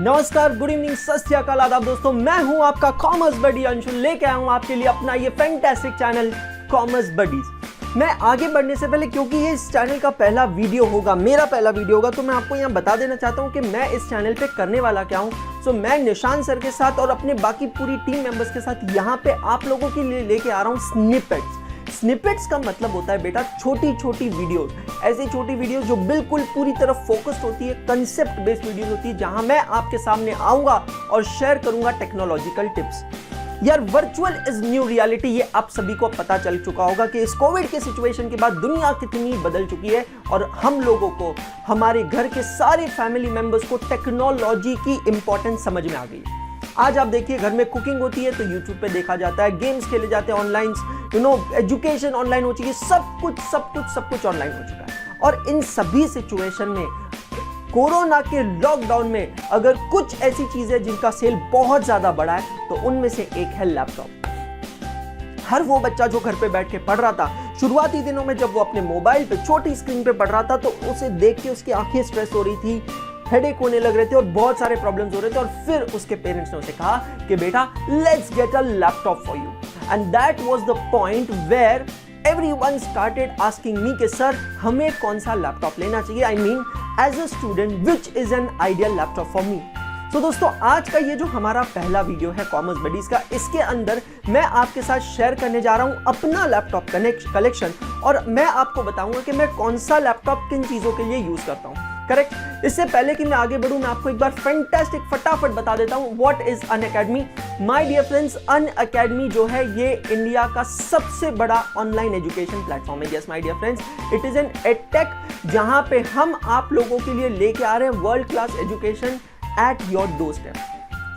नमस्कार, good evening, सत श्री अकाल, आदाब दोस्तों। मैं हूं आपका कॉमर्स बडी अंशुल, लेके आया हूं आपके लिए अपना ये फैंटास्टिक चैनल कॉमर्स बडीज। मैं आगे बढ़ने से पहले, क्योंकि ये इस चैनल का पहला वीडियो होगा, मेरा पहला वीडियो होगा, तो मैं आपको यहाँ बता देना चाहता हूँ कि मैं इस चैनल पे करने वाला क्या हूँ। सो मैं निशान सर के साथ और अपने बाकी पूरी टीम मेंबर्स के साथ यहाँ पे आप लोगों के लिए लेके आ रहा हूँ स्निपेट्स। स्निपेट्स का मतलब होता है बेटा छोटी छोटी वीडियोस, ऐसी छोटी वीडियोस जो बिल्कुल पूरी तरह फोकस्ड होती है, कंसेप्ट बेस्ड वीडियोस होती है, जहां मैं आपके सामने आऊंगा और शेयर करूंगा टेक्नोलॉजिकल टिप्स। यार, वर्चुअल इज न्यू रियलिटी, ये आप सभी को पता चल चुका होगा कि इस कोविड के सिचुएशन के बाद दुनिया कितनी बदल चुकी है और हम लोगों को, हमारे घर के सारे फैमिली मेंबर्स को टेक्नोलॉजी की इंपॉर्टेंस समझ में आ गई। आज आप देखिए, घर में कुकिंग होती है तो यूट्यूब पे देखा जाता है, गेम्स खेले जाते हैं ऑनलाइन, एजुकेशन ऑनलाइन हो चुकी है, सब कुछ ऑनलाइन हो चुका है। और इन सभी सिचुएशन में, कोरोना के लॉकडाउन में, अगर कुछ ऐसी चीजें जिनका सेल बहुत ज्यादा बढ़ा है तो उनमें से एक है लैपटॉप। हर वो बच्चा जो घर पे बैठ के पढ़ रहा था, शुरुआती दिनों में जब वो अपने मोबाइल पे छोटी स्क्रीन पे पढ़ रहा था, तो उसे देख के उसकी आंखें स्ट्रेस हो रही थी, हेडेक होने लग रहे थे और बहुत सारे प्रॉब्लम्स हो रहे थे। और फिर उसके पेरेंट्स ने उसे कहा कि बेटा, let's get a laptop for you. And that was the point where everyone started asking me कि सर, हमें कौन सा लैपटॉप लेना चाहिए, I mean as a student which is an ideal laptop for me. तो दोस्तों, आज का ये जो हमारा पहला वीडियो है कॉमर्स बडीज का, इसके अंदर मैं आपके साथ शेयर करने जा रहा हूं अपना लैपटॉप कलेक्शन, और मैं आपको बताऊंगा कि मैं कौन सा लैपटॉप किन चीजों के लिए यूज करता हूं। करेक्ट। इससे पहले कि मैं आगे बढ़ूं, मैं आपको एक बार फैंटास्टिक फटाफट बता देता हूं what is Unacademy. My dear friends, Unacademy जो है ये इंडिया का सबसे बड़ा ऑनलाइन एजुकेशन प्लेटफॉर्म है। Yes my dear friends, it is an edtech, जहां पे हम आप लोगों के लिए लेके आ रहे हैं world class education at your doorstep.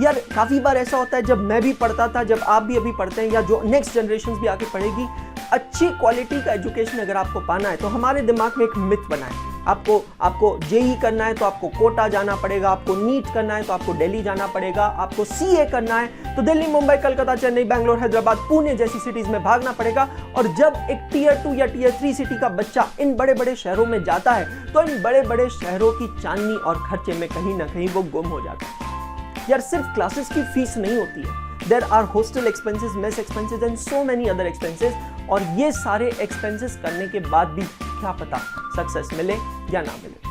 यार, काफी बार ऐसा होता है, जब मैं भी पढ़ता था, जब आप भी अभी पढ़ते हैं, या जो नेक्स्ट जनरेशन भी आके पढ़ेगी, अच्छी क्वालिटी का एजुकेशन अगर आपको पाना है तो हमारे दिमाग में एक मिथ बना है, आपको जेई करना है तो आपको कोटा जाना पड़ेगा, आपको नीट करना है तो आपको दिल्ली जाना पड़ेगा, आपको सीए करना है तो दिल्ली, मुंबई, कलकत्ता, चेन्नई, बैंगलोर, हैदराबाद, पुणे जैसी सिटीज में भागना पड़ेगा। और जब एक टियर 2 या टियर 3 सिटी का बच्चा इन बड़े बड़े शहरों में जाता है तो इन बड़े बड़े शहरों की चांदनी और खर्चे में कहीं ना कहीं वो गुम हो जाता है। यार, सिर्फ क्लासेस की फीस नहीं होती है, there are hostel expenses, mess expenses and so many other expenses. और ये सारे एक्सपेंसेस करने के बाद भी क्या पता सक्सेस मिले या ना मिले।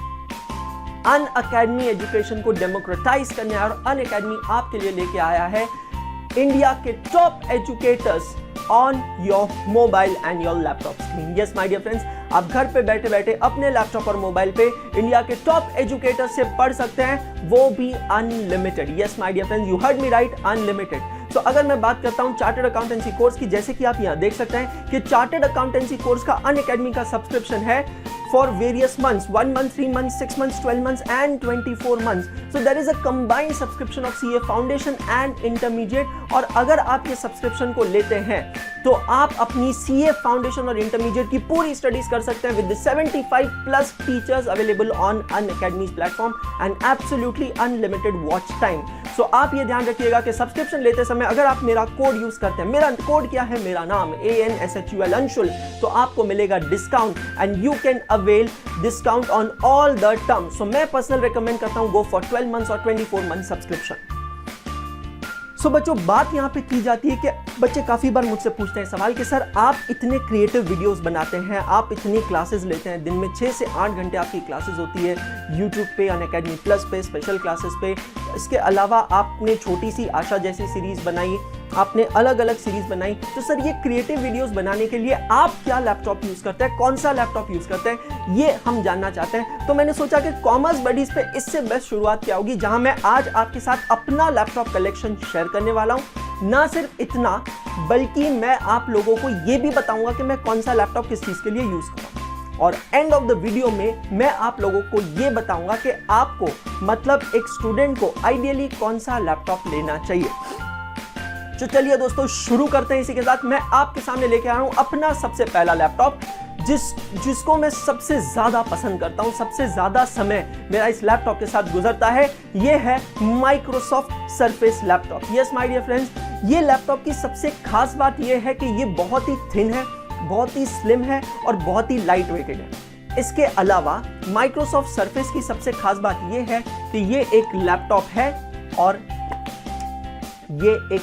अनअकैडमी एजुकेशन को डेमोक्रेटाइज करने और अनअकैडमी आपके लिए लेके आया है इंडिया के top educators on your mobile and your laptop screen. Yes my dear friends, आप घर पे बैठे बैठे अपने लैपटॉप और मोबाइल पे इंडिया के टॉप एजुकेटर्स से पढ़ सकते हैं, वो भी unlimited. Yes my dear friends, you heard me right, unlimited. तो अगर मैं बात करता हूं चार्टर्ड अकाउंटेंसी कोर्स की, जैसे कि आप यहां देख सकते हैं कि चार्टर्ड अकाउंटेंसी कोर्स का अनअकैडमी का सब्सक्रिप्शन है for various months, 1 month, 3 months, 6 months, 12 months and 24 months. So there is a combined subscription of CA Foundation and Intermediate. और अगर आप ये सब्सक्रिप्शन को लेते हैं तो आप अपनी CA Foundation और Intermediate की पूरी स्टडीज कर सकते हैं with the 75+ teachers available on Unacademy's platform and absolutely unlimited watch time. So आप ये ध्यान रखिएगा कि सब्सक्रिप्शन लेते समय अगर आप मेरा कोड यूज करते हैं, मेरा कोड क्या है, मेरा नाम ANSHUL अंशुल, तो आपको मिलेगा discount and you can avail discount on all the terms. So मैं पर्सनल रिकमेंड करता हूं, गो फॉर 12 मंथ्स और 24 मंथ सब्सक्रिप्शन। सो बच्चों, बात यहाँ पे की जाती है कि बच्चे काफी बार मुझसे पूछते हैं सवाल कि सर, आप इतने क्रिएटिव वीडियोस बनाते हैं, आप इतनी क्लासेस लेते हैं, दिन में 6 से 8 घंटे आपकी क्लासेस होती है यूट्यूब पे, अनअकैडमी प्लस पे, स्पेशल क्लासेस पे। इसके अलावा आपने छोटी सी आशा जैसी सीरीज बनाई, आपने अलग अलग सीरीज बनाई। तो सर, ये क्रिएटिव वीडियोस बनाने के लिए आप क्या लैपटॉप यूज करते हैं, कौन सा लैपटॉप यूज करते हैं, ये हम जानना चाहते हैं। तो मैंने सोचा कि कॉमर्स बडीज पे इससे बेस्ट शुरुआत क्या होगी, जहां मैं आज आपके साथ अपना लैपटॉप कलेक्शन शेयर करने वाला हूं। ना सिर्फ इतना, बल्कि मैं आप लोगों को यह भी बताऊंगा कि मैं कौन सा लैपटॉप किस चीज के लिए यूज करूं। और एंड ऑफ द वीडियो में मैं आप लोगों को यह बताऊंगा कि आपको, मतलब एक स्टूडेंट को, आइडियली कौन सा लैपटॉप लेना चाहिए। तो चलिए दोस्तों, शुरू करते हैं। इसी के साथ मैं आपके सामने लेके आ रहा हूं अपना सबसे पहला लैपटॉप, जिसको मैं सबसे ज्यादा पसंद करता हूं, सबसे ज्यादा समय मेरा इस लैपटॉप के साथ गुजरता है। ये है Microsoft Surface laptop. Yes my dear friends, ये लैपटॉप की सबसे खास बात यह है कि ये बहुत ही थिन है, बहुत ही स्लिम है और बहुत ही लाइट वेटेड है। इसके अलावा माइक्रोसॉफ्ट सरफेस की सबसे खास बात यह है कि ये एक लैपटॉप है और ये एक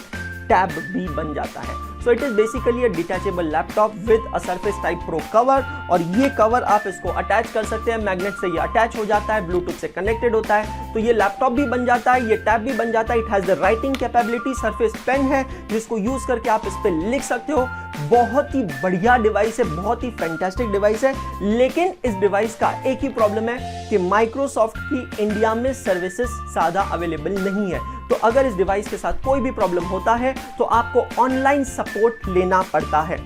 टैब भी बन जाता है। So it is basically a detachable laptop with a surface type pro cover, और ये कवर आप इसको अटैच कर सकते हैं, मैग्नेट से ये अटैच हो जाता है, ब्लूटूथ से कनेक्टेड होता है, तो ये लैपटॉप भी बन जाता है, ये टैब भी बन जाता है। It has the writing capability, Surface pen है जिसको यूज करके आप इस पे लिख सकते हो। बहुत ही बढ़िया डिवाइस है, बहुत ही फैंटास्टिक डिवाइस है, लेकिन इस डिवाइस का एक ही प्रॉब्लम है कि माइक्रोसॉफ्ट की इंडिया में सर्विसेज ज्यादा अवेलेबल नहीं है। तो अगर इस डिवाइस के साथ कोई भी प्रॉब्लम होता है तो आपको ऑनलाइन सपोर्ट लेना पड़ता है।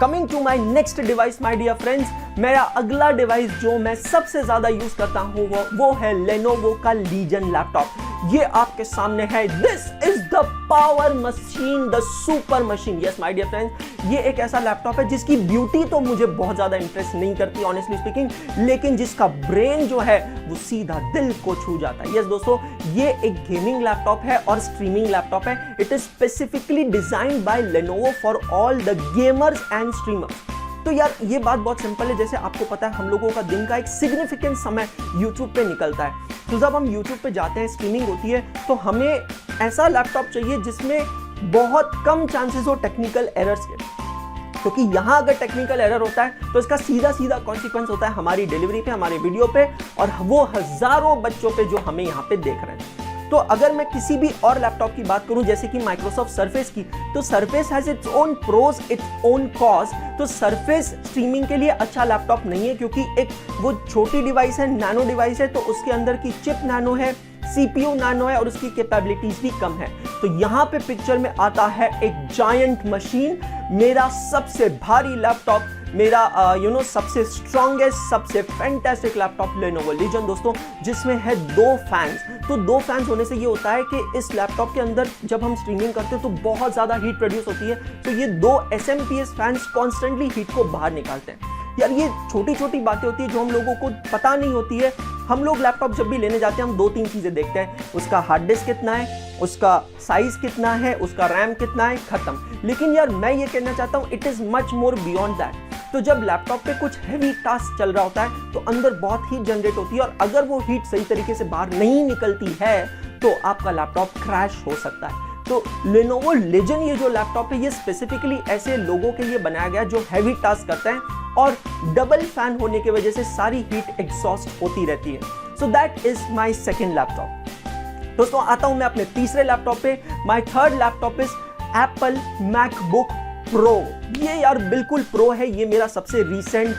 Coming to my next device my dear friends, मेरा अगला डिवाइस जो मैं सबसे ज्यादा यूज करता हूं वो है लेनोवो का लीजन लैपटॉप। ये आपके सामने है, this is the power machine, the super machine. Yes my dear friends, ये एक ऐसा लैपटॉप है जिसकी ब्यूटी तो मुझे बहुत ज्यादा इंटरेस्ट नहीं करती ऑनेस्टली स्पीकिंग, लेकिन जिसका ब्रेन जो है वो सीधा दिल को छू जाता है। यस दोस्तों, ये एक गेमिंग लैपटॉप है और स्ट्रीमिंग लैपटॉप है। It is specifically designed by Lenovo for all the gamers and streamers. तो यार ये बात बहुत सिंपल है, जैसे आपको पता है हम लोगों का दिन का एक सिग्निफिकेंट समय YouTube पे निकलता है, तो जब हम YouTube पे जाते हैं, स्ट्रीमिंग होती है, तो हमें ऐसा लैपटॉप चाहिए जिसमें बहुत कम चांसेस हो टेक्निकल एरर्स के, क्योंकि यहां अगर टेक्निकल एरर होता है तो इसका सीधा सीधा कॉन्सिक्वेंस होता है हमारी डिलीवरी पे, हमारे वीडियो पे, और वो हजारों बच्चों पे जो हमें यहाँ पे देख रहे हैं। तो अगर मैं किसी भी और लैपटॉप की बात करूं जैसे कि माइक्रोसॉफ्ट सरफेस की, तो Surface has its own pros, its own cons. तो सरफेस स्ट्रीमिंग के लिए अच्छा लैपटॉप नहीं है, क्योंकि एक वो छोटी डिवाइस है, नैनो डिवाइस है, तो उसके अंदर की चिप नैनो है, CPU नैनो है और उसकी कैपेबिलिटीज भी कम है। तो यहाँ पे पिक्चर में आता है एक जायंट मशीन, मेरा सबसे भारी लैपटॉप, मेरा सबसे स्ट्रॉन्गेस्ट, सबसे फैंटास्टिक लैपटॉप लेनोवो लीजन दोस्तों, जिसमें है 2 फैंस। तो 2 फैंस होने से ये होता है कि इस लैपटॉप के अंदर जब हम स्ट्रीमिंग करते हैं तो बहुत ज्यादा हीट प्रोड्यूस होती है, तो ये 2 SMPS फैंस कॉन्स्टेंटली हीट को बाहर निकालते हैं। यार ये छोटी छोटी बातें होती है जो हम लोगों को पता नहीं होती है। हम लोग लैपटॉप जब भी लेने जाते हैं हम 2-3 चीजें देखते हैं, उसका हार्ड डिस्क कितना है, उसका साइज कितना है, उसका रैम कितना है, खत्म। लेकिन यार मैं ये कहना चाहता हूं, it is much more beyond that. तो जब लैपटॉप पे कुछ हैवी टास्क चल रहा होता है तो अंदर बहुत हीट जनरेट होती है, और अगर वो हीट सही तरीके से बाहर नहीं निकलती है तो आपका लैपटॉप क्रैश हो सकता है। तो लेनोवो लीजन ये जो लैपटॉप है ये स्पेसिफिकली ऐसे लोगों के लिए बनाया गया जो हैवी टास्क करते हैं, और डबल फैन होने की वजह से सारी हीट एग्जॉस्ट होती रहती है। So that is my second laptop. दोस्तों आता हूं मैं अपने तीसरे लैपटॉप पे। My third laptop is Apple MacBook pro. ये यार बिल्कुल प्रो है, ये मेरा सबसे रीसेंट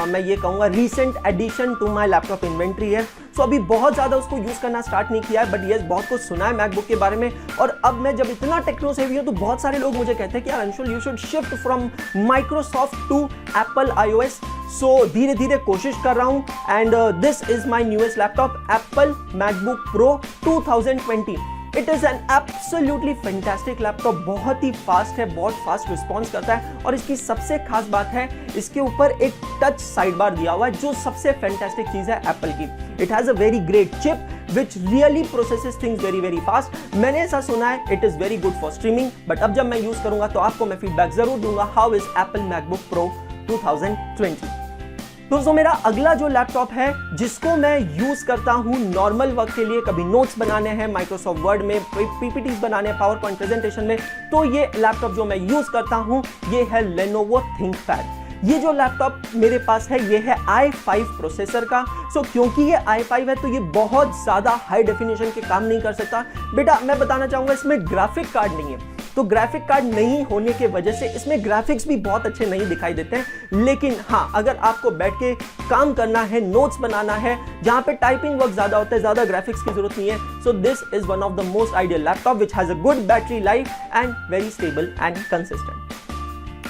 मैं ये कहूँगा recent addition to my laptop inventory है। सो अभी बहुत ज़्यादा उसको यूज़ करना स्टार्ट नहीं किया है, बट यस बहुत कुछ सुना है मैकबुक के बारे में। और अब मैं जब इतना टेक्नो सेवी हूँ तो बहुत सारे लोग मुझे कहते हैं कि यार Anshul you should shift from Microsoft to Apple iOS। So धीरे धीरे कोशिश कर रहा हूँ, and this is my newest laptop Apple MacBook Pro 2020। It is an absolutely fantastic laptop, बहुत ही फास्ट है, बहुत फास्ट रिस्पॉन्स करता है, और इसकी सबसे खास बात है इसके ऊपर एक टच साइड बार दिया हुआ है जो सबसे फैंटास्टिक चीज है एप्पल की। It has a very great chip which really processes things very very fast। मैंने ऐसा सुना है it is very good for streaming, but अब जब मैं यूज करूंगा तो आपको मैं फीडबैक जरूर दूंगा। How is Apple MacBook Pro 2020। दोस्तों मेरा अगला जो लैपटॉप है जिसको मैं यूज करता हूं नॉर्मल वर्क के लिए, कभी नोट्स बनाने हैं माइक्रोसॉफ्ट वर्ड में, पीपीटीज बनाने हैं पावर पॉइंट प्रेजेंटेशन में, तो ये लैपटॉप जो मैं यूज करता हूं ये है लेनोवो थिंकपैड। ये जो लैपटॉप मेरे पास है ये है i5 प्रोसेसर का। सो क्योंकि ये i5 है तो ये बहुत ज्यादा हाई डेफिनेशन के काम नहीं कर सकता। बेटा मैं बताना चाहूंगा इसमें ग्राफिक कार्ड नहीं है, तो ग्राफिक कार्ड नहीं होने के वजह से इसमें ग्राफिक्स भी बहुत अच्छे नहीं दिखाई देते हैं। लेकिन हाँ अगर आपको बैठ के काम करना है, नोट्स बनाना है, जहां पे टाइपिंग वर्क ज्यादा होता है, ज्यादा ग्राफिक्स की जरूरत नहीं है, so this is one of the most ideal laptop which has a good battery life and very stable and consistent.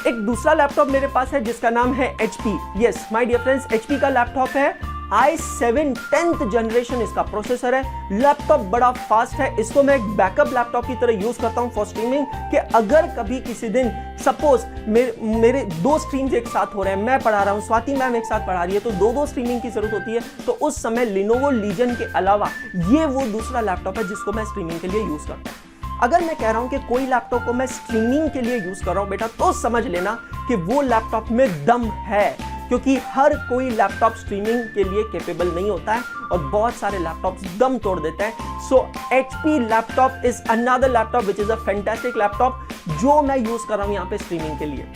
एक दूसरा लैपटॉप मेरे पास है जिसका नाम है HP। Yes my dear friends, HP का लैपटॉप है i7 10th जनरेशन इसका प्रोसेसर है। लैपटॉप बड़ा फास्ट है, इसको मैं एक बैकअप लैपटॉप की तरह यूज करता हूं फॉर स्ट्रीमिंग, कि अगर कभी किसी दिन सपोज मेरे 2 स्ट्रीम्स एक साथ हो रहे हैं, मैं पढ़ा रहा हूं, स्वाति मैम एक साथ पढ़ा रही है, तो 2 स्ट्रीमिंग की जरूरत होती है, तो उस समय लेनोवो लीजन के अलावा ये वो दूसरा लैपटॉप है जिसको मैं स्ट्रीमिंग के लिए यूज करता हूं। अगर मैं कह रहा हूं कि कोई लैपटॉप को मैं स्ट्रीमिंग के लिए यूज कर रहा हूं बेटा, तो समझ लेना कि वो लैपटॉप में दम है। क्योंकि हर कोई लैपटॉप स्ट्रीमिंग के लिए कैपेबल नहीं होता है और बहुत सारे लैपटॉप्स दम तोड़ देते हैं। सो HP laptop is another laptop which is a fantastic laptop जो मैं यूज कर रहा हूं यहाँ पे स्ट्रीमिंग के लिए।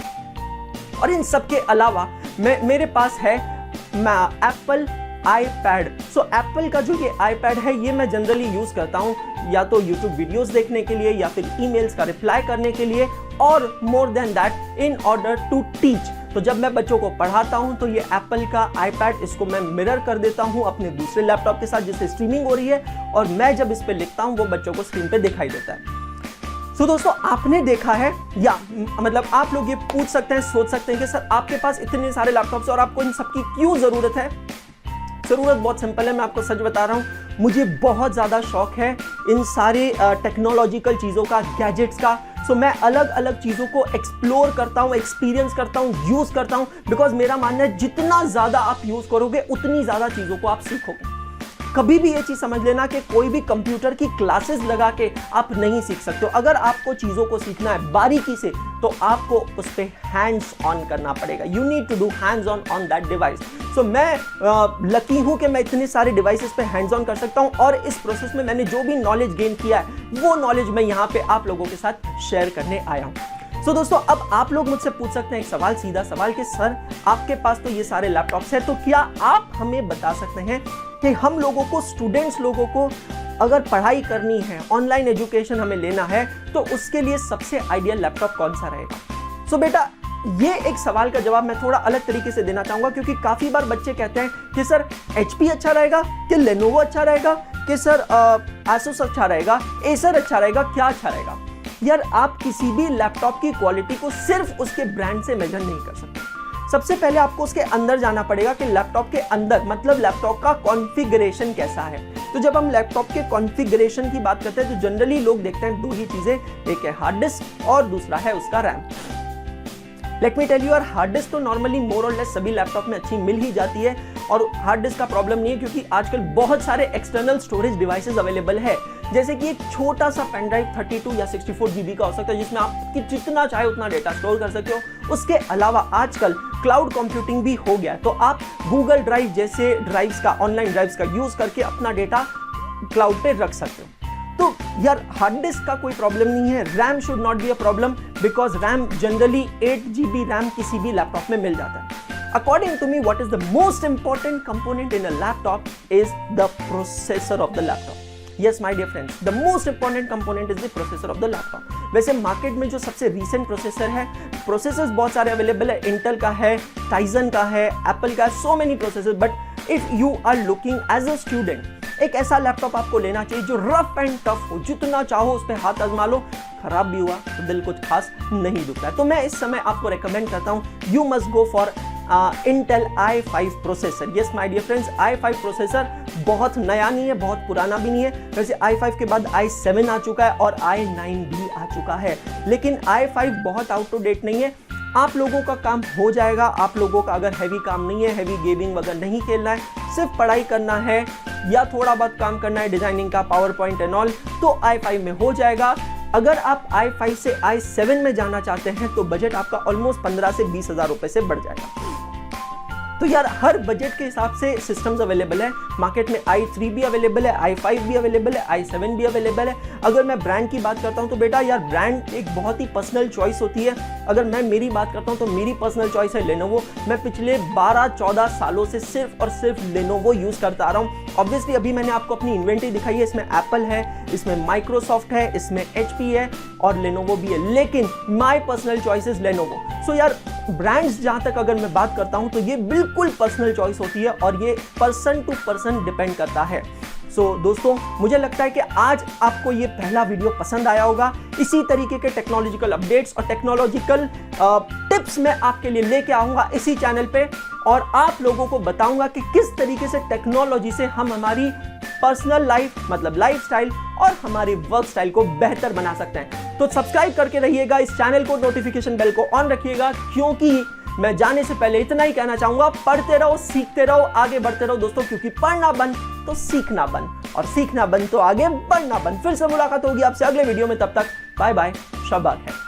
और इन सब के अलावा मेरे पास है एप्पल iPad। सो एप्पल का जो ये iPad है ये मैं जनरली यूज करता हूँ या तो YouTube वीडियोस देखने के लिए या फिर ईमेल्स का रिप्लाई करने के लिए, और more than that in order to teach. तो जब मैं बच्चों को पढ़ाता हूं तो ये एप्पल का iPad, इसको मैं मिरर कर देता हूं अपने दूसरे लैपटॉप के साथ जिससे स्ट्रीमिंग हो रही है, और मैं जब इस पे लिखता हूं वो बच्चों को स्क्रीन पे दिखाई देता है। तो दोस्तों आपने देखा है, या मतलब आप लोग ये पूछ सकते हैं, सोच सकते हैं कि सर आपके पास इतने सारे लैपटॉप्स और आपको इन सबकी क्यों जरूरत है। जरूरत बहुत सिंपल है, मैं आपको सच बता रहा हूं, मुझे बहुत ज्यादा शौक है इन सारे टेक्नोलॉजिकल चीजों का, गैजेट्स का। सो मैं अलग अलग चीजों को एक्सप्लोर करता हूं, एक्सपीरियंस करता हूं, यूज करता हूं, बिकॉज मेरा मानना है जितना ज्यादा आप यूज करोगे उतनी ज्यादा चीजों को आप सीखोगे। कभी भी ये चीज समझ लेना कि कोई भी कंप्यूटर की क्लासेस लगा के आप नहीं सीख सकते हो। अगर आपको चीजों को सीखना है बारीकी से तो आपको उस पे हैंड्स ऑन करना पड़ेगा। You need to do hands on that device. So मैं लकी हूं कि मैं इतने सारे डिवाइसेस पे हैंड्स ऑन कर सकता हूं, और इस प्रोसेस में मैंने जो भी नॉलेज गेन किया है वो नॉलेज मैं यहाँ पे आप लोगों के साथ शेयर करने आया हूं। सो दोस्तों अब आप लोग मुझसे पूछ सकते हैं एक सवाल, सीधा सवाल कि सर आपके पास तो ये सारे लैपटॉप्स हैं, तो क्या आप हमें बता सकते हैं कि हम लोगों को, स्टूडेंट्स लोगों को अगर पढ़ाई करनी है, ऑनलाइन एजुकेशन हमें लेना है, तो उसके लिए सबसे आइडियल लैपटॉप कौन सा रहेगा। सो बेटा ये एक सवाल का जवाब मैं थोड़ा अलग तरीके से देना चाहूंगा, क्योंकि काफी बार बच्चे कहते हैं कि सर HP अच्छा रहेगा, कि लेनोवो अच्छा रहेगा, कि सर Asus अच्छा रहेगा, एसर अच्छा रहेगा, क्या अच्छा रहेगा। यार आप किसी भी लैपटॉप की क्वालिटी को सिर्फ उसके ब्रांड से मेजर नहीं कर सकते। सबसे पहले आपको उसके अंदर जाना पड़ेगा कि लैपटॉप के अंदर, मतलब लैपटॉप का कॉन्फ़िगरेशन कैसा है। तो जब हम लैपटॉप के कॉन्फ़िगरेशन की बात करते हैं तो जनरली लोग देखते हैं दो ही चीजें, एक है हार्ड डिस्क और दूसरा है उसका RAM. Let me tell you, और हार्ड डिस्क तो नॉर्मली मोर और लेस सभी लैपटॉप में अच्छी मिल ही जाती है, और हार्ड डिस्क का प्रॉब्लम नहीं है क्योंकि आजकल बहुत सारे एक्सटर्नल स्टोरेज डिवाइसेस अवेलेबल है। जैसे कि एक छोटा सा पेन ड्राइव 32 या 64 GB का हो सकता है जिसमें आप जितना चाहे उतना डेटा स्टोर कर सकते हो। उसके अलावा आजकल क्लाउड कंप्यूटिंग भी हो गया है, तो आप गूगल ड्राइव जैसे ड्राइव्स का, ऑनलाइन ड्राइव्स का यूज करके अपना डेटा क्लाउड पे रख सकते हो। तो यार हार्ड डिस्क का कोई प्रॉब्लम नहीं है। RAM should not be a problem because RAM generally 8 GB RAM किसी भी लैपटॉप में मिल जाता है। According to me, what is the most important component in a laptop is the processor of the laptop. Yes, my dear friends, the most important component is the processor of the laptop. वैसे market में जो सबसे recent processor है, processors बहुत सारे available है, Intel का है, टाइजन का है, एप्पल का है, so many processors. But if you are looking as a student, एक ऐसा लैपटॉप आपको लेना चाहिए जो रफ एंड टफ हो, जितना चाहो उस पर हाथ आजमा लो, खराब भी हुआ तो दिल कुछ खास नहीं दुखता है। तो मैं इस समय आपको रेकमेंड करता हूँ, you must go for Intel i5 processor. Yes my dear friends, i5 processor बहुत नया नहीं है, बहुत पुराना भी नहीं है। वैसे i5 के बाद i7 आ चुका है और i9 भी आ चुका है, लेकिन i5 बहुत आउट टू डेट नहीं है। आप लोगों का काम हो जाएगा। आप लोगों का अगर हैवी काम नहीं है, हैवी गेमिंग वगैरह नहीं खेलना है, सिर्फ पढ़ाई करना है या थोड़ा बहुत काम करना है डिजाइनिंग का, पावर पॉइंट एंड ऑल, तो i5 में हो जाएगा। अगर आप i5 से i7 में जाना चाहते हैं तो बजट आपका ऑलमोस्ट 15 से 20 हज़ार रुपए से बढ़ जाएगा। तो यार हर बजट के हिसाब से सिस्टम्स अवेलेबल है मार्केट में। i3 भी अवेलेबल है, i5 भी अवेलेबल है, i7 भी अवेलेबल है। अगर मैं ब्रांड की बात करता हूं तो बेटा यार ब्रांड एक बहुत ही पर्सनल चॉइस होती है। अगर मैं मेरी बात करता हूं तो मेरी पर्सनल चॉइस है लेनोवो। मैं पिछले 12-14 सालों से सिर्फ और सिर्फ लेनोवो यूज करता आ रहा हूं। ऑब्वियसली अभी मैंने आपको अपनी इन्वेंटरी दिखाई है, इसमें एप्पल है, इसमें माइक्रोसॉफ्ट है, इसमें HP है और लेनोवो भी है, लेकिन my personal choice is Lenovo. So यार ब्रांड्स जहां तक अगर मैं बात करता हूं तो ये बिल्कुल पर्सनल चॉइस होती है और ये पर्सन टू पर्सन डिपेंड करता है। सो दोस्तों मुझे लगता है कि आज आपको ये पहला वीडियो पसंद आया होगा। इसी तरीके के टेक्नोलॉजिकल अपडेट्स और टेक्नोलॉजिकल टिप्स मैं आपके लिए लेके आऊंगा इसी चैनल पे, और आप लोगों को बताऊंगा कि किस तरीके से टेक्नोलॉजी से हम हमारी पर्सनल लाइफ मतलब लाइफस्टाइल और हमारी वर्क स्टाइल को बेहतर बना सकते हैं। तो सब्सक्राइब करके रहिएगा इस चैनल को, नोटिफिकेशन बेल को ऑन रखिएगा, क्योंकि मैं जाने से पहले इतना ही कहना चाहूंगा, पढ़ते रहो, सीखते रहो, आगे बढ़ते रहो दोस्तों, क्योंकि पढ़ना बंद तो सीखना बंद और सीखना बंद तो आगे बढ़ना बंद। फिर से मुलाकात होगी आपसे अगले वीडियो में, तब तक बाय बाय, शब खैर।